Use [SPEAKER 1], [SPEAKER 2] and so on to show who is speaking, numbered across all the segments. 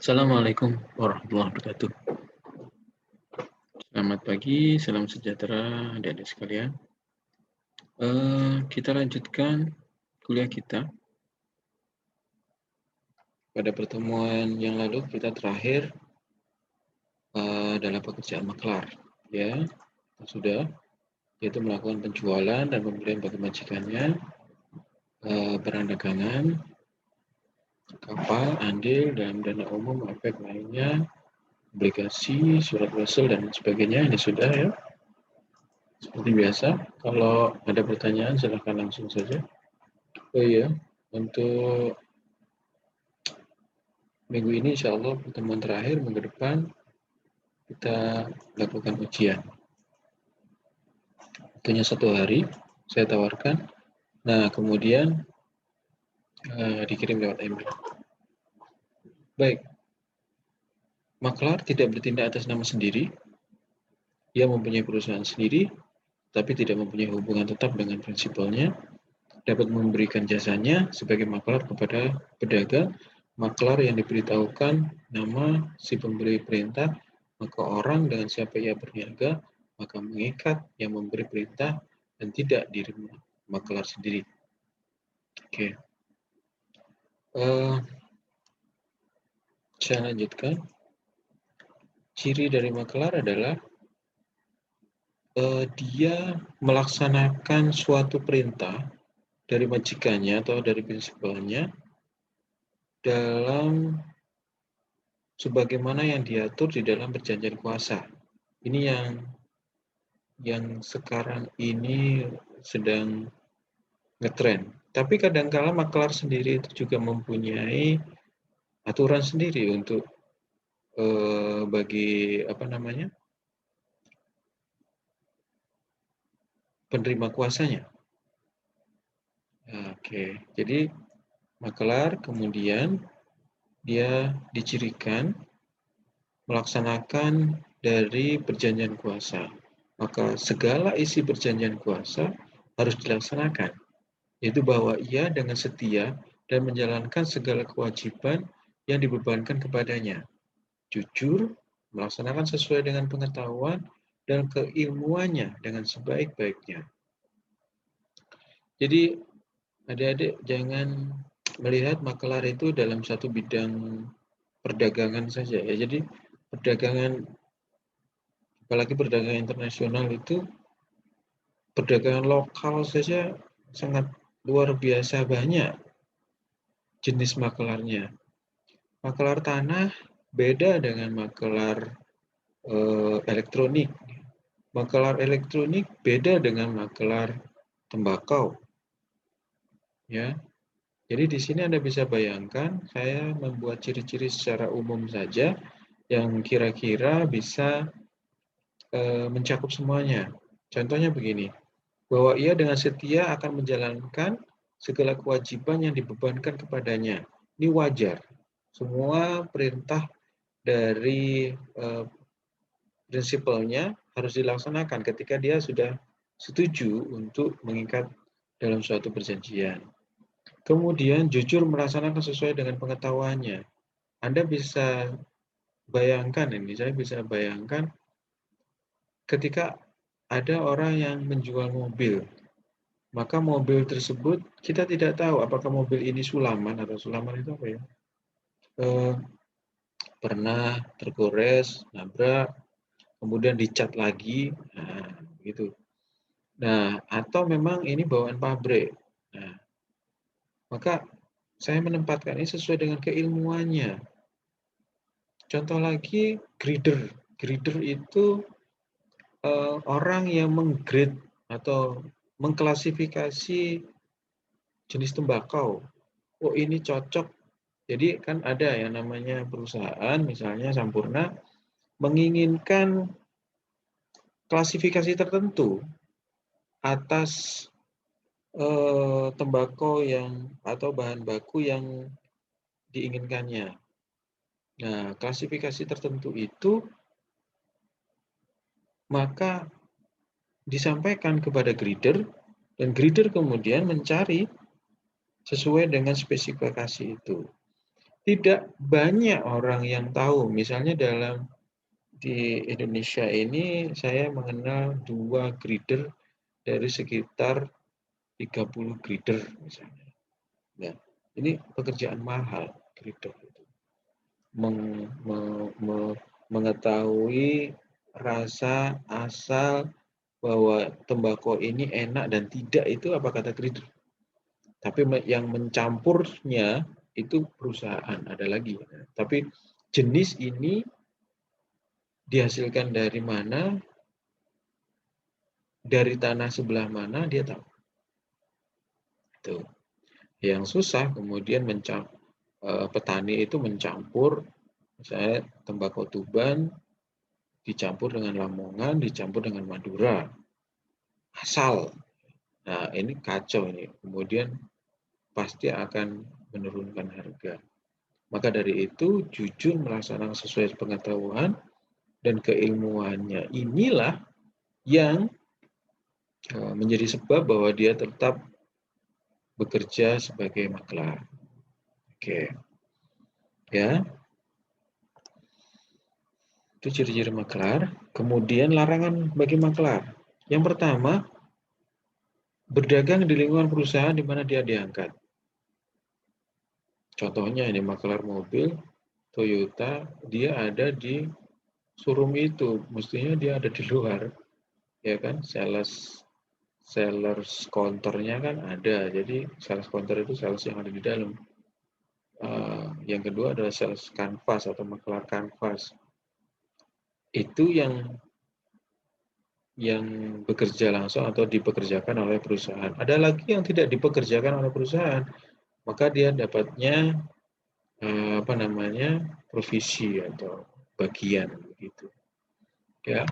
[SPEAKER 1] Assalamualaikum warahmatullahi wabarakatuh. Selamat pagi, salam sejahtera adik-adik sekalian. Kita lanjutkan kuliah kita. Pada pertemuan yang lalu kita terakhir dalam pekerjaan maklar, ya sudah, yaitu melakukan penjualan dan pembelian bagi majikannya, barang dagangan, kapal, andil, dan dana umum, efek lainnya, obligasi, surat wasiat dan sebagainya. Ini sudah ya. Seperti biasa, kalau ada pertanyaan silahkan langsung saja. Oh iya, untuk minggu ini insya Allah pertemuan terakhir, minggu depan kita lakukan ujian. Waktunya 1 hari, saya tawarkan. Nah, kemudian dikirim lewat email. Baik, maklar tidak bertindak atas nama sendiri. Ia mempunyai perusahaan sendiri, tapi tidak mempunyai hubungan tetap dengan prinsipalnya. Dapat memberikan jasanya sebagai maklar kepada pedagang. Maklar yang diberitahukan nama si pemberi perintah, maka orang dengan siapa ia berniaga, maka mengikat yang memberi perintah dan tidak diri maklar sendiri. Oke. Saya lanjutkan. Ciri dari maklar adalah dia melaksanakan suatu perintah dari majikannya atau dari prinsipalnya dalam sebagaimana yang diatur di dalam perjanjian kuasa. Ini yang sekarang ini sedang ngetren. Tapi kadang-kala maklar sendiri itu juga mempunyai aturan sendiri untuk bagi penerima kuasanya. Oke, jadi maklar kemudian dia dicirikan melaksanakan dari perjanjian kuasa. Maka segala isi perjanjian kuasa harus dilaksanakan, yaitu bahwa ia dengan setia dan menjalankan segala kewajiban yang dibebankan kepadanya. Jujur, melaksanakan sesuai dengan pengetahuan dan keilmuannya dengan sebaik-baiknya. Jadi, adik-adik jangan melihat maklar itu dalam satu bidang perdagangan saja ya. Jadi, perdagangan, apalagi perdagangan internasional itu, perdagangan lokal saja sangat luar biasa banyak jenis maklarnya. Maklar tanah beda dengan maklar elektronik. Maklar elektronik beda dengan maklar tembakau. Ya. Jadi di sini Anda bisa bayangkan, saya membuat ciri-ciri secara umum saja yang kira-kira bisa mencakup semuanya. Contohnya begini, bahwa ia dengan setia akan menjalankan segala kewajiban yang dibebankan kepadanya. Ini wajar. Semua perintah dari prinsipalnya harus dilaksanakan ketika dia sudah setuju untuk mengikat dalam suatu perjanjian. Kemudian jujur melaksanakan sesuai dengan pengetahuannya. Anda bisa bayangkan ini, saya bisa bayangkan ketika ada orang yang menjual mobil, maka mobil tersebut kita tidak tahu apakah mobil ini sulaman atau sulaman itu apa ya? Pernah tergores, nabrak, kemudian dicat lagi, nah gitu. Nah, atau memang ini bawaan pabrik. Nah, maka saya menempatkan ini sesuai dengan keilmuannya. Contoh lagi, grader. Grader itu orang yang menggrade atau mengklasifikasi jenis tembakau. Oh, ini cocok. Jadi kan ada yang namanya perusahaan, misalnya Sampurna, menginginkan klasifikasi tertentu atas tembakau yang atau bahan baku yang diinginkannya. Nah, klasifikasi tertentu itu maka disampaikan kepada grader, dan grader kemudian mencari sesuai dengan spesifikasi itu. Tidak banyak orang yang tahu. Misalnya di Indonesia ini saya mengenal 2 grader dari sekitar 30 grader misalnya. Nah, ini pekerjaan mahal grader itu. Mengetahui rasa asal bahwa tembakau ini enak dan tidak itu apa kata grader. Tapi yang mencampurnya itu perusahaan, ada lagi. Tapi jenis ini dihasilkan dari mana, dari tanah sebelah mana, dia tahu. Tuh. Yang susah kemudian petani itu mencampur, misalnya tembakau Tuban dicampur dengan Lamongan, dicampur dengan Madura. Asal. Nah, ini kacau ini. Kemudian pasti akan menurunkan harga. Maka dari itu, jujur melaksanakan sesuai pengetahuan dan keilmuannya inilah yang menjadi sebab bahwa dia tetap bekerja sebagai maklar. Oke. Ya. Itu ciri-ciri maklar. Kemudian larangan bagi maklar. Yang pertama, berdagang di lingkungan perusahaan di mana dia diangkat. Contohnya ini maklar mobil Toyota, dia ada di showroom itu, mestinya dia ada di luar, ya kan? Sales counternya kan ada, jadi sales counter itu sales yang ada di dalam. Yang kedua adalah sales canvas atau maklar canvas. Itu yang bekerja langsung atau dipekerjakan oleh perusahaan. Ada lagi yang tidak dipekerjakan oleh perusahaan, maka dia dapatnya provisi atau bagian begitu. Ya,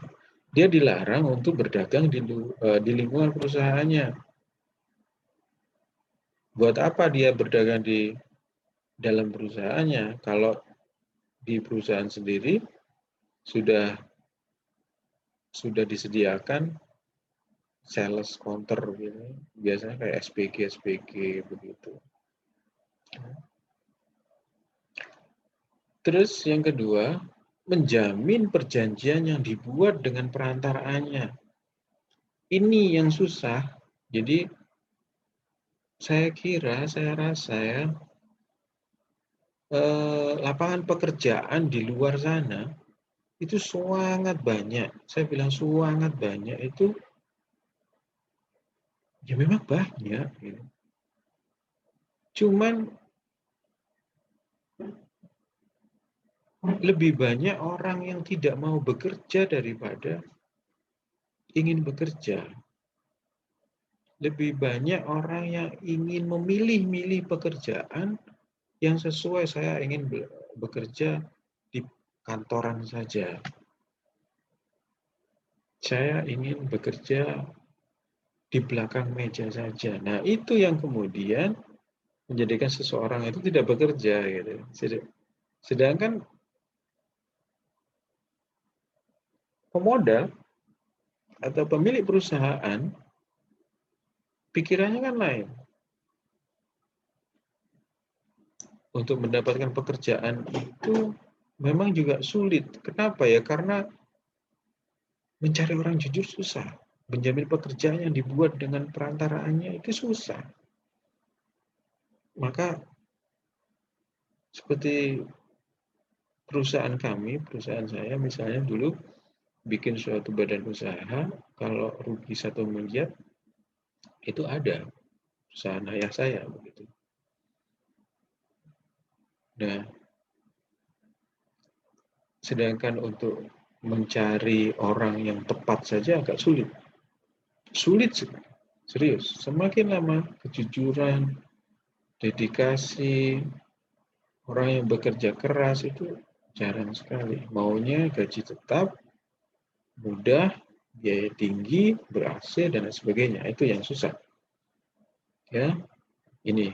[SPEAKER 1] dia dilarang untuk berdagang di lingkungan perusahaannya. Buat apa dia berdagang di dalam perusahaannya kalau di perusahaan sendiri sudah disediakan sales counter gitu. Biasanya kayak SPG begitu. Terus yang kedua, menjamin perjanjian yang dibuat dengan perantaraannya. Ini yang susah. Jadi saya rasa ya, lapangan pekerjaan di luar sana itu sangat banyak. Saya bilang sangat banyak itu, ya memang banyak. Gitu. Cuman lebih banyak orang yang tidak mau bekerja daripada ingin bekerja. Lebih banyak orang yang ingin memilih-milih pekerjaan yang sesuai. Saya ingin bekerja di kantoran saja. Saya ingin bekerja di belakang meja saja. Nah, itu yang kemudian menjadikan seseorang itu tidak bekerja gitu. Sedangkan pemodal atau pemilik perusahaan pikirannya kan lain. Untuk mendapatkan pekerjaan itu memang juga sulit. Kenapa ya? Karena mencari orang jujur susah. Menjamin pekerjaan yang dibuat dengan perantaraannya itu susah. Maka seperti perusahaan saya misalnya dulu bikin suatu badan usaha, kalau rugi 1 miliar, itu ada perusahaan ayah saya begitu. Nah, sedangkan untuk mencari orang yang tepat saja agak sulit. Sulit sekali. Serius. Semakin lama kejujuran, dedikasi, orang yang bekerja keras itu jarang sekali. Maunya gaji tetap, mudah, biaya tinggi, ber-AC, dan sebagainya. Itu yang susah. Ya, ini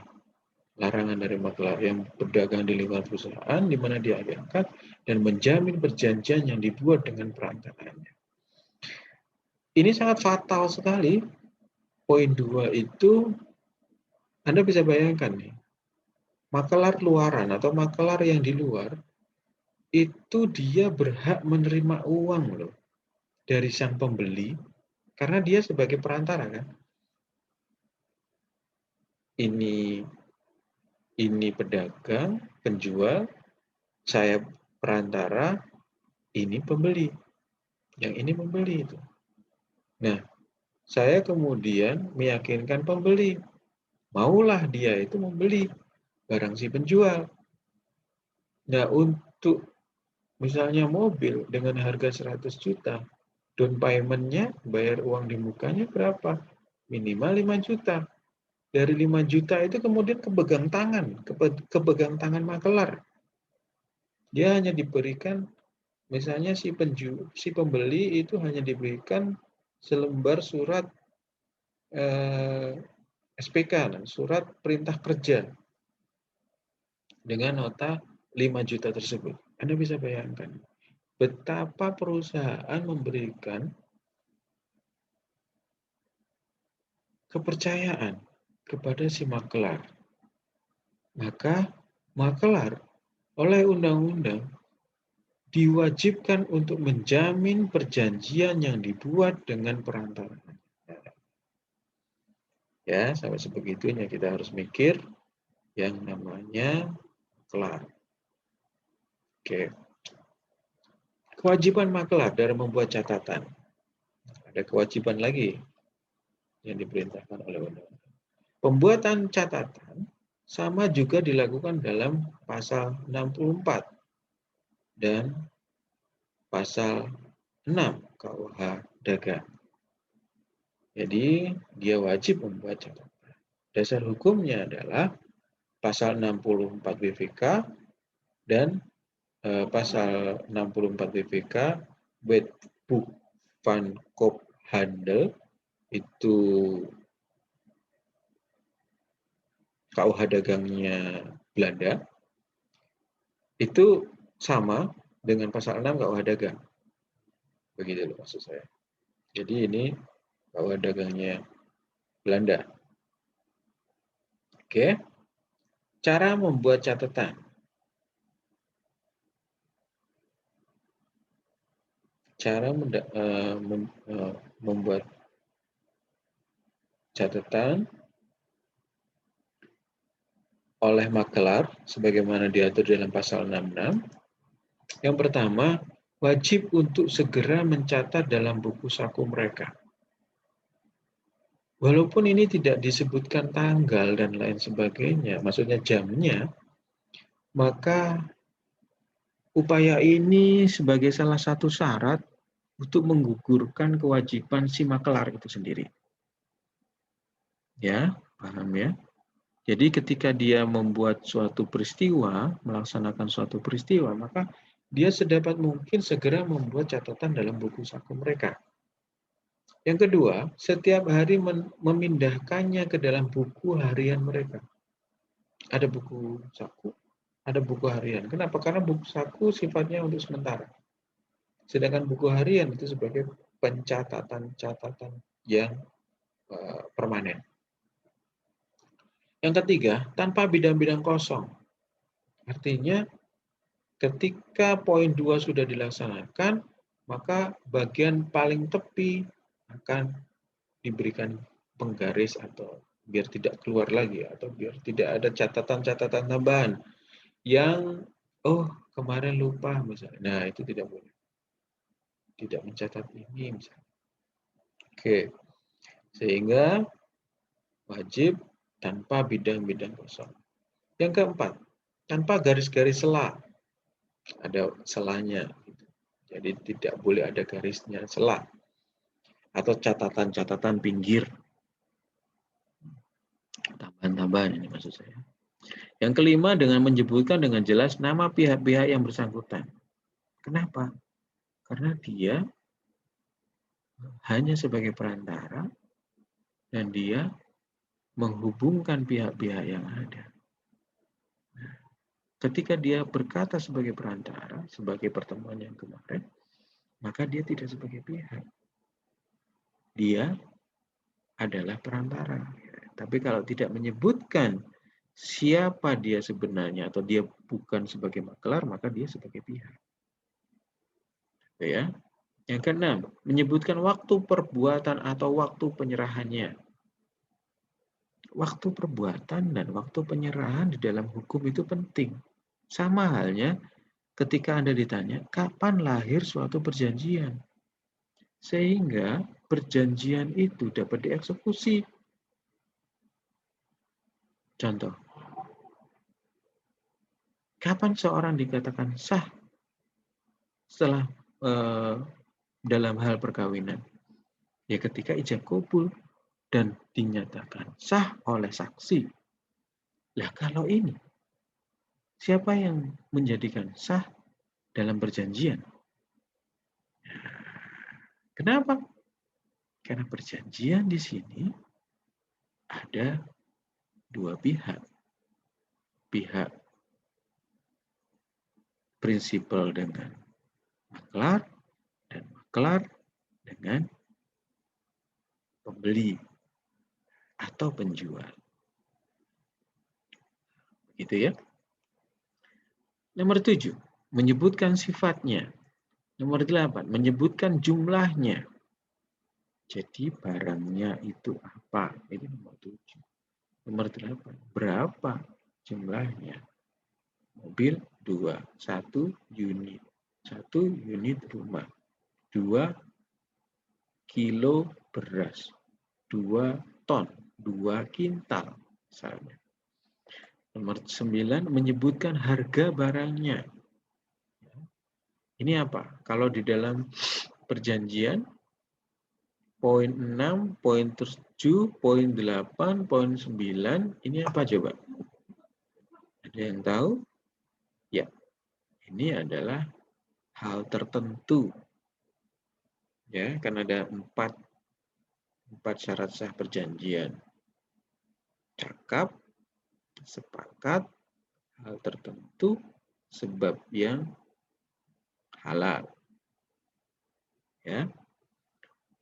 [SPEAKER 1] larangan dari maklar yang berdagang di lingkungan perusahaan di mana dia diangkat dan menjamin perjanjian yang dibuat dengan perantaranya. Ini sangat fatal sekali. Poin 2 itu Anda bisa bayangkan nih. makelar luaran atau makelar yang di luar, itu dia berhak menerima uang loh dari sang pembeli, karena dia sebagai perantara kan. Ini pedagang, penjual, saya perantara, ini pembeli. Yang ini membeli itu. Nah, saya kemudian meyakinkan pembeli, maulah dia itu membeli barang si penjual. Nah, untuk misalnya mobil dengan harga 100 juta, down payment-nya, bayar uang di mukanya berapa? Minimal 5 juta. Dari 5 juta itu kemudian kepegang tangan makelar. Dia hanya diberikan, misalnya si pembeli itu hanya diberikan selembar surat SPK, surat perintah kerja dengan nota 5 juta tersebut. Anda bisa bayangkan betapa perusahaan memberikan kepercayaan kepada si makelar. Maka makelar oleh undang-undang diwajibkan untuk menjamin perjanjian yang dibuat dengan perantara. Ya, sampai sebegitunya kita harus mikir yang namanya makelar. Oke. Kewajiban makelar dalam membuat catatan. Ada kewajiban lagi yang diperintahkan oleh undang-undang. Pembuatan catatan sama juga dilakukan dalam pasal 64 dan pasal 6 KUH Dagang. Jadi dia wajib membuat catatan. Dasar hukumnya adalah pasal 64 BVK dan pasal 64 BVK Wetboek van Koophandel itu KUH dagangnya Belanda, itu sama dengan pasal 6 KUH dagang. Begitu loh maksud saya. Jadi ini KUH dagangnya Belanda. Oke. Cara membuat catatan. Cara membuat catatan oleh makelar sebagaimana diatur dalam pasal 66. Yang pertama, wajib untuk segera mencatat dalam buku saku mereka. Walaupun ini tidak disebutkan tanggal dan lain sebagainya, maksudnya jamnya, maka upaya ini sebagai salah satu syarat untuk menggugurkan kewajiban si makelar itu sendiri. Ya, paham ya? Jadi ketika dia membuat suatu peristiwa, melaksanakan suatu peristiwa, maka dia sedapat mungkin segera membuat catatan dalam buku saku mereka. Yang kedua, setiap hari memindahkannya ke dalam buku harian mereka. Ada buku saku, ada buku harian. Kenapa? Karena buku saku sifatnya untuk sementara. Sedangkan buku harian itu sebagai pencatatan-catatan yang permanen. Yang ketiga, tanpa bidang-bidang kosong. Artinya, ketika poin 2 sudah dilaksanakan, maka bagian paling tepi akan diberikan penggaris atau biar tidak keluar lagi, atau biar tidak ada catatan-catatan tambahan yang, oh kemarin lupa misalnya. Nah, itu tidak boleh. Tidak mencatat ini misalnya. Oke, sehingga wajib tanpa bidang-bidang kosong. Yang keempat, tanpa garis-garis sela. Ada selanya. Jadi tidak boleh ada garisnya sela. Atau catatan-catatan pinggir. Tambahan-tambahan ini maksud saya. Yang kelima, dengan menyebutkan dengan jelas nama pihak-pihak yang bersangkutan. Kenapa? Karena dia hanya sebagai perantara dan dia menghubungkan pihak-pihak yang ada. Ketika dia berkata sebagai perantara, sebagai pertemuan yang kemarin, maka dia tidak sebagai pihak. Dia adalah perantara. Tapi kalau tidak menyebutkan siapa dia sebenarnya atau dia bukan sebagai makelar, maka dia sebagai pihak. Ya. Yang keenam, menyebutkan waktu perbuatan atau waktu penyerahannya. Waktu perbuatan dan waktu penyerahan di dalam hukum itu penting. Sama halnya ketika Anda ditanya, kapan lahir suatu perjanjian? Sehingga perjanjian itu dapat dieksekusi. Contoh, kapan seorang dikatakan sah setelah dalam hal perkawinan? Ya ketika ijab kabul dan dinyatakan sah oleh saksi. Lah kalau ini, siapa yang menjadikan sah dalam perjanjian? Kenapa? Karena perjanjian di sini ada dua pihak. Pihak prinsipal dengan maklar dan maklar dengan pembeli atau penjual. Gitu ya. Nomor 7, menyebutkan sifatnya. Nomor 8, menyebutkan jumlahnya. Jadi barangnya itu apa? Ini nomor 7. Nomor 8, berapa jumlahnya? Mobil 2, 1 unit. 1 unit rumah. 2 kilo beras. 2 ton. 2 kintal. Misalnya. Nomor 9, menyebutkan harga barangnya. Ini apa? Kalau di dalam perjanjian, poin 6, poin 7, poin 8, poin 9, ini apa coba? Ada yang tahu? Ya, ini adalah hal tertentu. Ya, kan ada 4 syarat sah perjanjian. Cakap, sepakat, hal tertentu, sebab yang halal. Ya.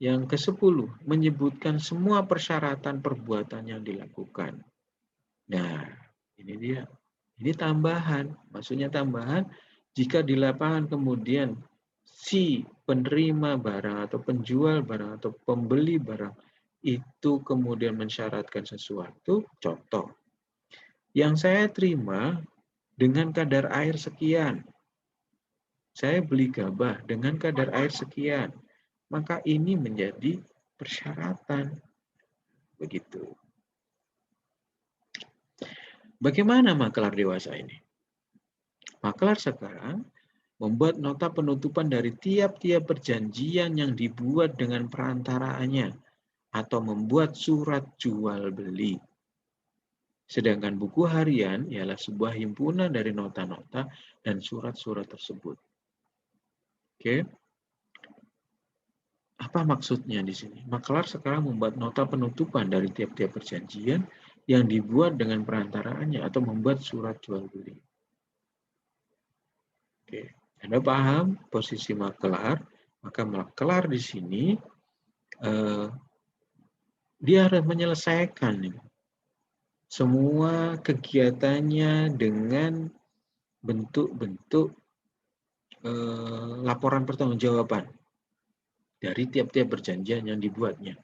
[SPEAKER 1] Yang ke-10, menyebutkan semua persyaratan perbuatan yang dilakukan. Nah, ini dia. Ini tambahan. Maksudnya tambahan, jika di lapangan kemudian si penerima barang atau penjual barang atau pembeli barang itu kemudian mensyaratkan sesuatu, contoh, yang saya terima dengan kadar air sekian. Saya beli gabah dengan kadar air sekian. Maka ini menjadi persyaratan. Begitu. Bagaimana makelar dewasa ini? Makelar sekarang membuat nota penutupan dari tiap-tiap perjanjian yang dibuat dengan perantaraannya atau membuat surat jual beli. Sedangkan buku harian ialah sebuah himpunan dari nota-nota dan surat-surat tersebut. Oke. Apa maksudnya di sini? Makelar sekarang membuat nota penutupan dari tiap-tiap perjanjian yang dibuat dengan perantaraannya atau membuat surat jual beli. Oke, Anda paham posisi makelar? Maka makelar di sini dia harus menyelesaikan semua kegiatannya dengan bentuk-bentuk laporan pertanggungjawaban dari tiap-tiap perjanjian yang dibuatnya.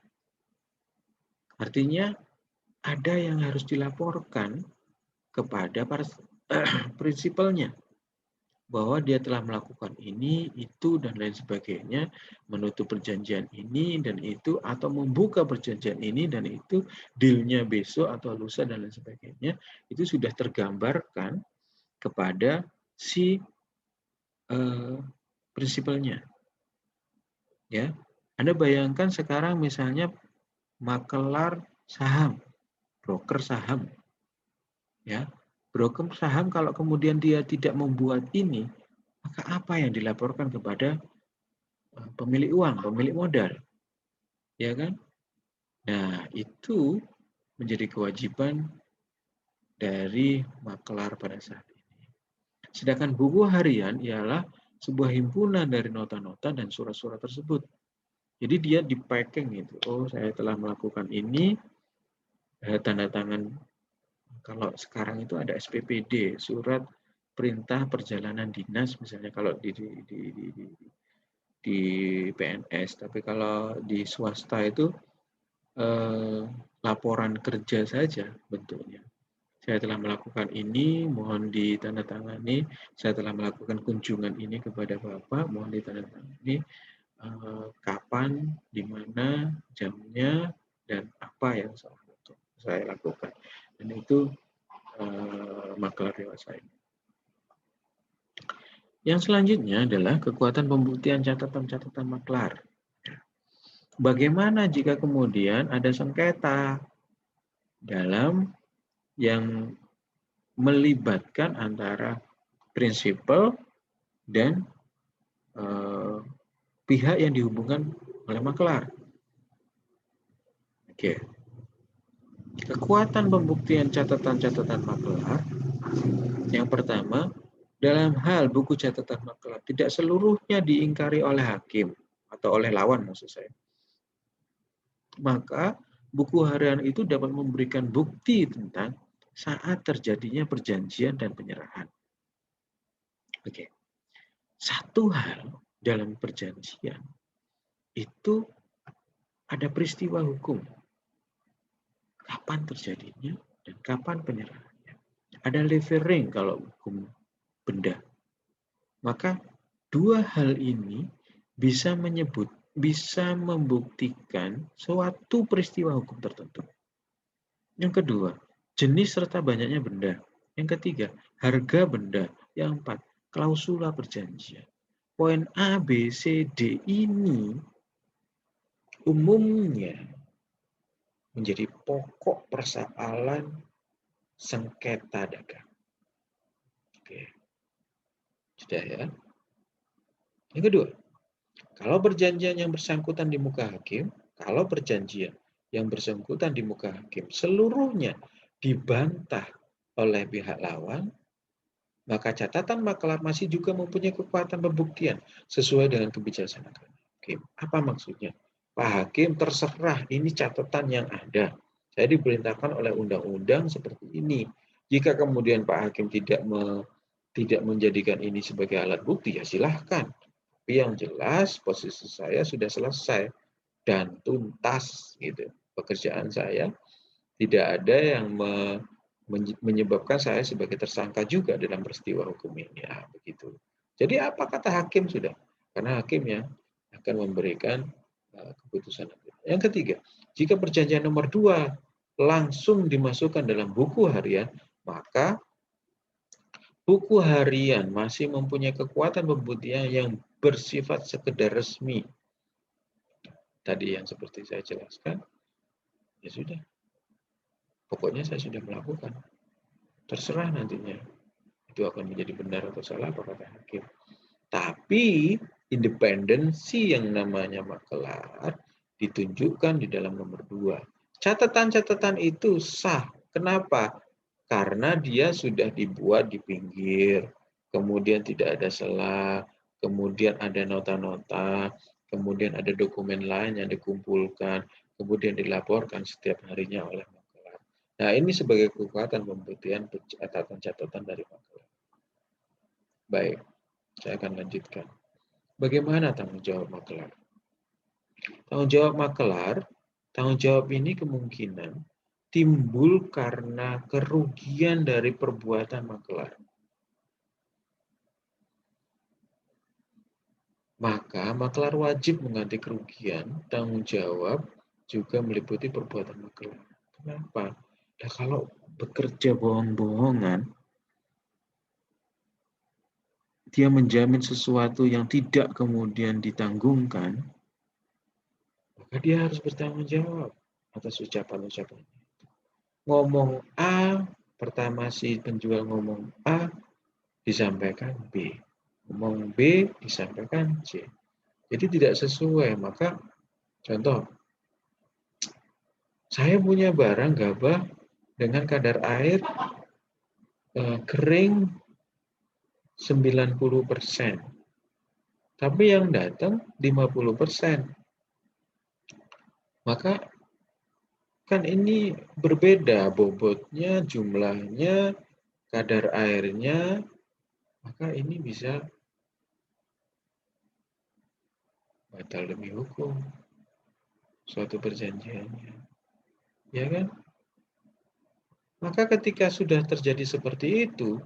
[SPEAKER 1] Artinya ada yang harus dilaporkan kepada para prinsipalnya bahwa dia telah melakukan ini, itu, dan lain sebagainya, menutup perjanjian ini dan itu, atau membuka perjanjian ini dan itu, dealnya besok atau lusa dan lain sebagainya, itu sudah tergambarkan kepada si prinsipalnya. Ya, Anda bayangkan sekarang misalnya makelar saham, broker saham, ya, broker saham kalau kemudian dia tidak membuat ini, maka apa yang dilaporkan kepada pemilik uang, pemilik modal, ya kan? Nah, itu menjadi kewajiban dari makelar pada saat ini. Sedangkan buku harian ialah sebuah himpunan dari nota-nota dan surat-surat tersebut. Jadi dia di-packing gitu. Oh, saya telah melakukan ini, tanda tangan Kalau sekarang itu ada SPPD, surat perintah perjalanan dinas, misalnya kalau di PNS. Tapi kalau di swasta itu laporan kerja saja bentuknya. Saya telah melakukan ini, mohon ditandatangani. Saya telah melakukan kunjungan ini kepada Bapak, mohon ditandatangani. Kapan, di mana, jamnya, dan apa yang saya lakukan. Dan itu makelar dewasa ini. Yang selanjutnya adalah kekuatan pembuktian catatan-catatan makelar. Bagaimana jika kemudian ada sengketa dalam yang melibatkan antara prinsipal dan pihak yang dihubungkan oleh makelar? Oke. Kekuatan pembuktian catatan-catatan makelar. Yang pertama, dalam hal buku catatan makelar tidak seluruhnya diingkari oleh hakim atau oleh lawan maksud saya. Maka buku harian itu dapat memberikan bukti tentang saat terjadinya perjanjian dan penyerahan. Oke. Satu hal dalam perjanjian itu ada peristiwa hukum. Kapan terjadinya dan kapan penyerahannya. Ada levering kalau hukum benda. Maka dua hal ini bisa membuktikan suatu peristiwa hukum tertentu. Yang kedua, jenis serta banyaknya benda. Yang ketiga, harga benda. Yang empat, klausula perjanjian. Poin A, B, C, D ini umumnya menjadi pokok persoalan sengketa dagang. Oke. Sudah ya. Yang kedua, kalau perjanjian yang bersangkutan di muka hakim, seluruhnya dibantah oleh pihak lawan, maka catatan makelar masih juga mempunyai kekuatan pembuktian sesuai dengan kebijaksanaan hakim. Apa maksudnya? Pak Hakim terserah, ini catatan yang ada. Saya diperintahkan oleh undang-undang seperti ini. Jika kemudian Pak Hakim tidak menjadikan ini sebagai alat bukti, ya silahkan. Tapi yang jelas posisi saya sudah selesai dan tuntas gitu. Pekerjaan saya tidak ada yang menyebabkan saya sebagai tersangka juga dalam peristiwa hukum ini. Ya, begitu. Jadi apa kata hakim sudah? Karena hakim yang akan memberikan keputusan. Yang ketiga, jika perjanjian nomor 2 langsung dimasukkan dalam buku harian, maka buku harian masih mempunyai kekuatan pembuktian yang bersifat sekedar resmi. Tadi yang seperti saya jelaskan, ya sudah. Pokoknya saya sudah melakukan. Terserah nantinya. Itu akan menjadi benar atau salah apa kata hakim. Tapi independensi yang namanya makelar ditunjukkan di dalam nomor 2. Catatan-catatan itu sah. Kenapa? Karena dia sudah dibuat di pinggir, kemudian tidak ada celah, kemudian ada nota-nota, kemudian ada dokumen lain yang dikumpulkan, kemudian dilaporkan setiap harinya oleh makelar. Nah, ini sebagai kekuatan pembuktian catatan-catatan dari makelar. Baik, saya akan lanjutkan. Bagaimana tanggung jawab makelar? Tanggung jawab ini kemungkinan timbul karena kerugian dari perbuatan makelar. Maka makelar wajib mengganti kerugian, tanggung jawab juga meliputi perbuatan makelar. Kenapa? Ya, kalau bekerja bohong-bohongan, dia menjamin sesuatu yang tidak kemudian ditanggungkan, maka dia harus bertanggung jawab atas ucapan-ucapan. Ngomong A, pertama si penjual ngomong A, disampaikan B. Ngomong B, disampaikan C. Jadi tidak sesuai, maka contoh, saya punya barang gabah dengan kadar air kering 90%. Tapi yang datang 50%. Maka Kan ini berbeda bobotnya, jumlahnya, kadar airnya, maka ini bisa batal demi hukum suatu perjanjiannya. Ya kan? Maka ketika sudah terjadi seperti itu,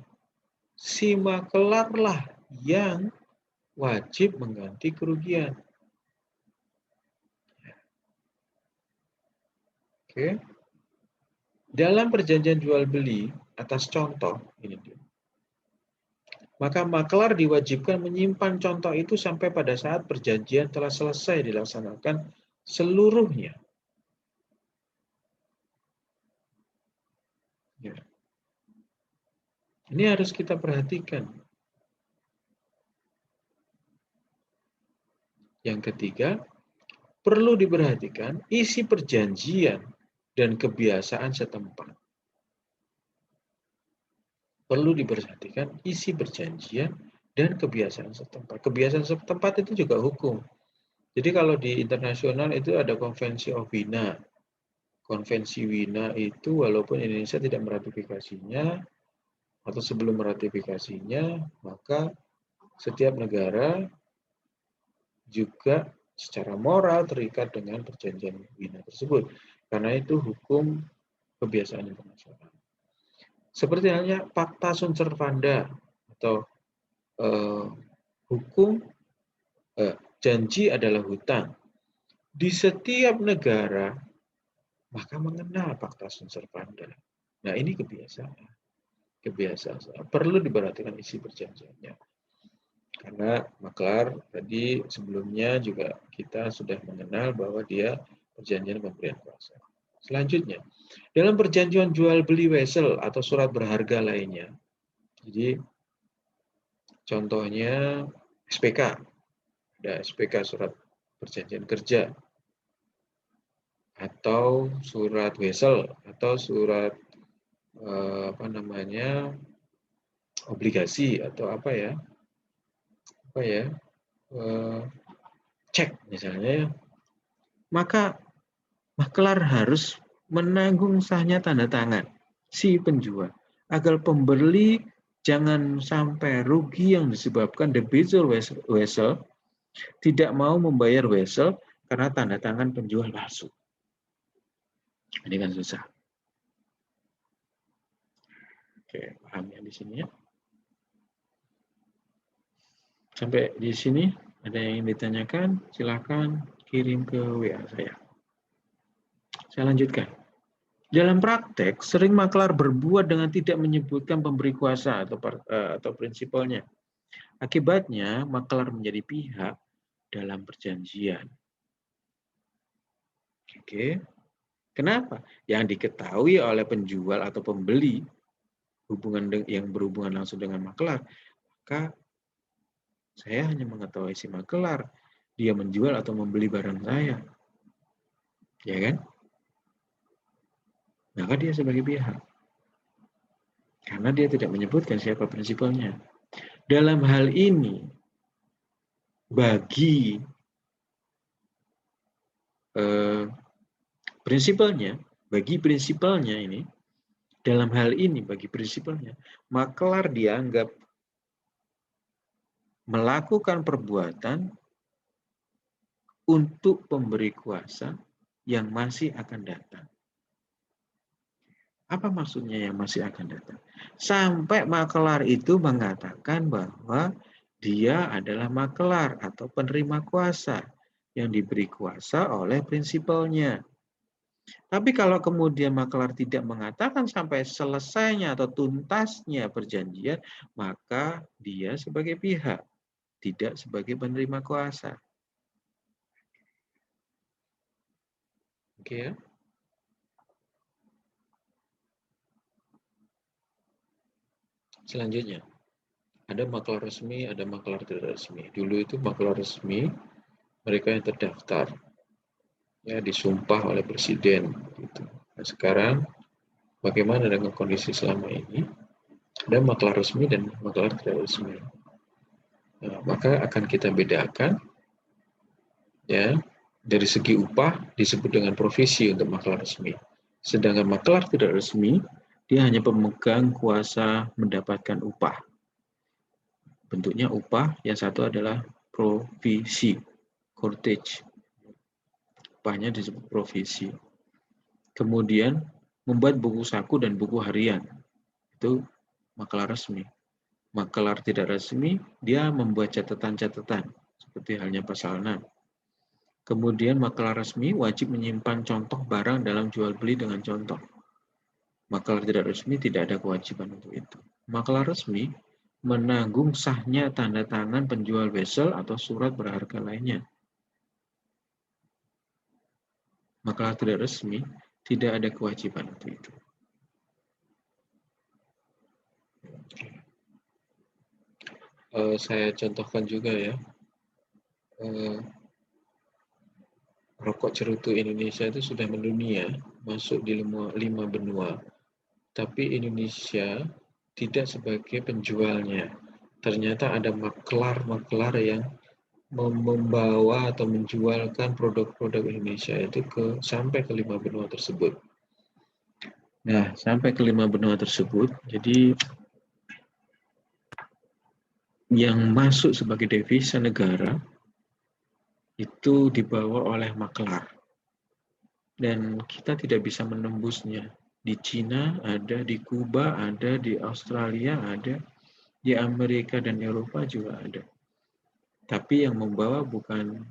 [SPEAKER 1] si makelarlah yang wajib mengganti kerugian. Oke. Dalam perjanjian jual beli atas contoh ini dia. Maka maklar diwajibkan menyimpan contoh itu sampai pada saat perjanjian telah selesai dilaksanakan seluruhnya. Ya. Ini harus kita perhatikan. Yang ketiga, perlu diperhatikan isi perjanjian dan kebiasaan setempat. Perlu diperhatikan isi perjanjian dan kebiasaan setempat. Kebiasaan setempat itu juga hukum. Jadi kalau di internasional itu ada konvensi of Wina. Konvensi Wina itu walaupun Indonesia tidak meratifikasinya atau sebelum meratifikasinya, maka setiap negara juga secara moral terikat dengan perjanjian Wina tersebut. Karena itu hukum kebiasaan internasional. Seperti halnya Fakta Sunt Servanda atau hukum janji adalah hutang. Di setiap negara maka mengenal Fakta Sunt Servanda. Nah, ini kebiasaan. Kebiasaan. Perlu diperhatikan isi perjanjiannya. Karena maklar tadi sebelumnya juga kita sudah mengenal bahwa dia perjanjian pemberian kuasa. Selanjutnya, dalam perjanjian jual beli wesel atau surat berharga lainnya. Jadi contohnya SPK. Ada SPK surat perjanjian kerja atau surat wesel atau surat obligasi atau cek misalnya, maka maklar harus menanggung sahnya tanda tangan si penjual agar pembeli jangan sampai rugi yang disebabkan debitur wesel tidak mau membayar wesel karena tanda tangan penjual palsu. Ini kan susah. Oke, paham ya di sini ya. Sampai di sini ada yang ditanyakan, silakan kirim ke WA saya. Saya lanjutkan. Dalam praktek, sering maklar berbuat dengan tidak menyebutkan pemberi kuasa atau prinsipalnya. Akibatnya, maklar menjadi pihak dalam perjanjian. Oke. Kenapa? Yang diketahui oleh penjual atau pembeli yang berhubungan langsung dengan maklar, maka saya hanya mengetahui si maklar, dia menjual atau membeli barang saya. Ya kan? Maka dia sebagai pihak. Karena dia tidak menyebutkan siapa prinsipalnya. Dalam hal ini, bagi prinsipalnya ini, dalam hal ini bagi prinsipalnya, maklar dianggap melakukan perbuatan untuk pemberi kuasa yang masih akan datang. Apa maksudnya yang masih akan datang? Sampai maklar itu mengatakan bahwa dia adalah maklar atau penerima kuasa yang diberi kuasa oleh prinsipalnya. Tapi kalau kemudian maklar tidak mengatakan sampai selesainya atau tuntasnya perjanjian, maka dia sebagai pihak, tidak sebagai penerima kuasa. Oke ya. Selanjutnya, ada maklar resmi, ada maklar tidak resmi. Dulu itu maklar resmi, mereka yang terdaftar, ya disumpah oleh presiden. Gitu. Nah, sekarang, bagaimana dengan kondisi selama ini? Ada maklar resmi dan maklar tidak resmi. Nah, maka akan kita bedakan, ya dari segi upah disebut dengan provisi untuk maklar resmi. Sedangkan makelar tidak resmi, dia hanya pemegang kuasa mendapatkan upah. Bentuknya upah, yang satu adalah provisi, courtage. Upahnya disebut provisi. Kemudian membuat buku saku dan buku harian. Itu makelar resmi. Makelar tidak resmi, dia membuat catatan-catatan, seperti halnya pasal 6. Kemudian makelar resmi wajib menyimpan contoh barang dalam jual beli dengan contoh. Makelar tidak resmi tidak ada kewajiban untuk itu. Makelar resmi menanggung sahnya tanda tangan penjual wesel atau surat berharga lainnya. Makelar tidak resmi tidak ada kewajiban untuk itu. Saya contohkan juga ya. Rokok cerutu Indonesia itu sudah mendunia, masuk di 5 benua. Tapi Indonesia tidak sebagai penjualnya. Ternyata ada maklar-maklar yang membawa atau menjualkan produk-produk Indonesia itu sampai ke 5 benua tersebut. Nah, sampai ke 5 benua tersebut, jadi yang masuk sebagai devisa negara itu dibawa oleh maklar. Dan kita tidak bisa menembusnya. Di Cina ada, di Kuba ada, di Australia ada, di Amerika dan Eropa juga ada. Tapi yang membawa bukan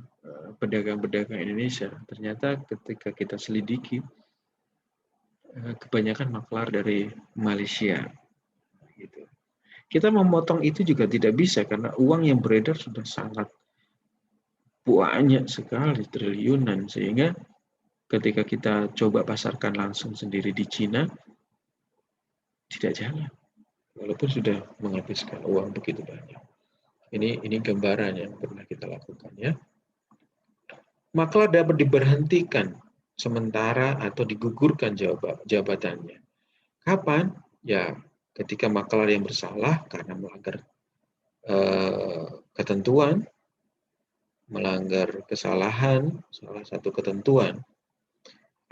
[SPEAKER 1] pedagang-pedagang Indonesia. Ternyata ketika kita selidiki, kebanyakan maklar dari Malaysia. Gitu. Kita memotong itu juga tidak bisa karena uang yang beredar sudah sangat banyak sekali, triliunan. Sehingga ketika kita coba pasarkan langsung sendiri di Cina, tidak jalan. Walaupun sudah menghabiskan uang begitu banyak. Ini gambaran yang pernah kita lakukan ya. Maklar dapat diberhentikan sementara atau digugurkan jabatannya. Kapan? Ya, ketika maklar yang bersalah karena melanggar ketentuan, melanggar kesalahan, salah satu ketentuan,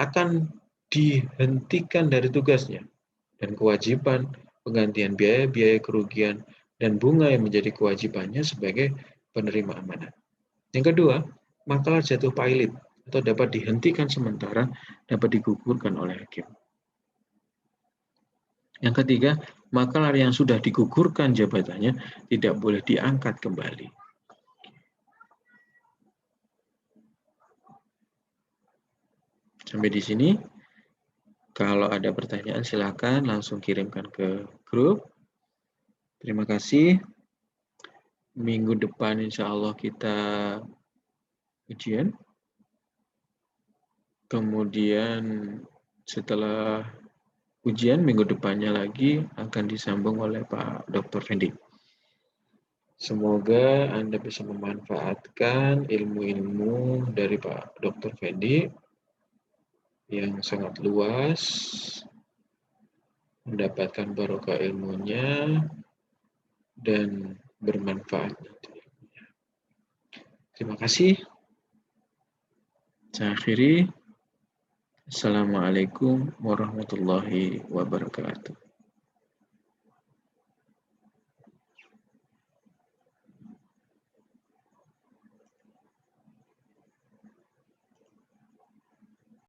[SPEAKER 1] akan dihentikan dari tugasnya. Dan kewajiban penggantian biaya kerugian, dan bunga yang menjadi kewajibannya sebagai penerima amanat. Yang kedua, maklar jatuh pailit atau dapat dihentikan sementara, dapat digugurkan oleh hakim. Yang ketiga, maklar yang sudah digugurkan jabatannya tidak boleh diangkat kembali. Sampai di sini. Kalau ada pertanyaan silakan langsung kirimkan ke grup. Terima kasih. Minggu depan insya Allah kita ujian. Kemudian setelah ujian minggu depannya lagi akan disambung oleh Pak Dr. Fendi. Semoga Anda bisa memanfaatkan ilmu-ilmu dari Pak Dr. Fendi yang sangat luas, mendapatkan barokah ilmunya, dan bermanfaat. Terima kasih. Saya akhiri. Assalamualaikum warahmatullahi wabarakatuh.